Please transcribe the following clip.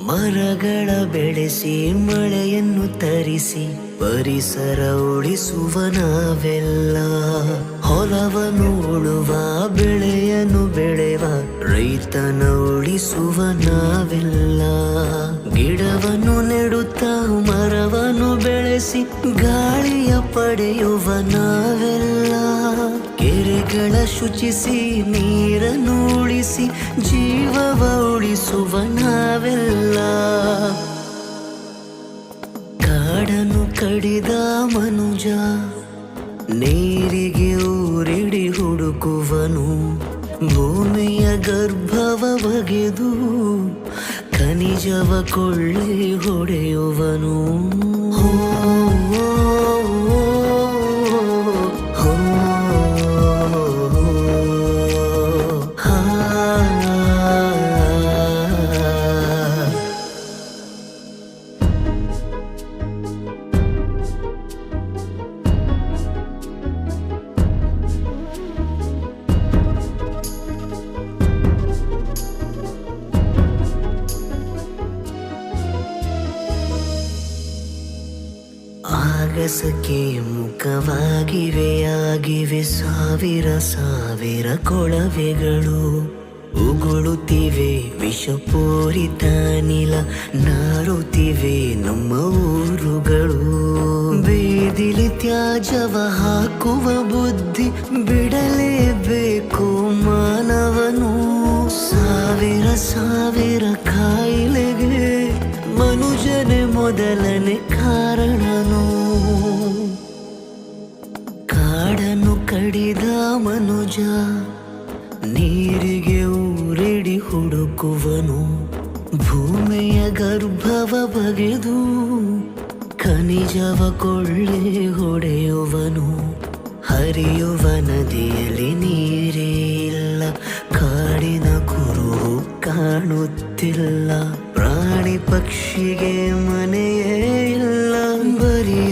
ಮರಗಳ ಬೆಳೆಸಿ ಮಳೆಯನ್ನು ತರಿಸಿ ಪರಿಸರ ಉಳಿಸುವ ನಾವೆಲ್ಲ. ಹೊಲವನ್ನು ಉಳುವ ಬೆಳೆಯನ್ನು ಬೆಳೆವ ರೈತನ ಉಳಿಸುವ ನಾವೆಲ್ಲ. ಗಿಡವನ್ನು ನೆಡುತ್ತಾ ಮರವನ್ನು ಬೆಳೆಸಿ ಗಾಳಿಯ ಪಡೆಯುವ ನಾವೆಲ್ಲ. ಕೆರೆಗಳ ಶುಚಿಸಿ ನೀರನ್ನು ಉಳಿಸಿ ಜೀವವ ಉಳಿಸುವ ನಾವೆಲ್ಲ. ಕಾಡನ್ನು ಕಡಿದ ಮನುಜ ನೀರಿಗೆ ಊರಿಡಿ ಹುಡುಕುವನು. ಭೂಮಿಯ ಗರ್ಭವ ಬಗೆದು ಖನಿಜವ ಕೊಳ್ಳಿ ಹೊಡೆಯುವನು. ಹೋ ಆಗಸಕ್ಕೆ ಮುಖವಾಗಿವೆ ಸಾವಿರ ಸಾವಿರ ಕೊಳವೆಗಳು. ಉಗುಳುತ್ತಿವೆ ವಿಷಪೂರಿತ ಅನಿಲ ನಾರುತ್ತಿವೆ ನಮ್ಮ ಊರುಗಳು. ಬೀದಿಲಿ ತ್ಯಾಜ್ಯವ ಹಾಕುವ ಬುದ್ಧಿ ಬಿಡಲೇಬೇಕು ಮಾನವನು. ಸಾವಿರ ಸಾವಿರ ಕಾಯಿಲೆಗೆ ಮನುಜನೇ ಮೊದಲನೇ ಕಾರಣನು. ಕಾಡನ್ನು ಕಡಿದ ಮನುಜ ನೀರಿಗೆ ಊರಿಡಿ ಹುಡುಕುವನು. ಭೂಮಿಯ ಗರ್ಭವ ಬಗೆದು ಖನಿಜವ ಕೊಳ್ಳೆ ಹೊಡೆಯುವನು. ಹರಿಯುವ ನದಿಯಲ್ಲಿ ನೀರೇ ಇಲ್ಲ, ಕಾಡಿನ ಕುರುಹು ಕಾಣುತ್ತಿಲ್ಲ. ಪ್ರಾಣಿ ಪಕ್ಷಿಗೆ ಮನೆಯೇ ಇಲ್ಲ, ಬರಿಯ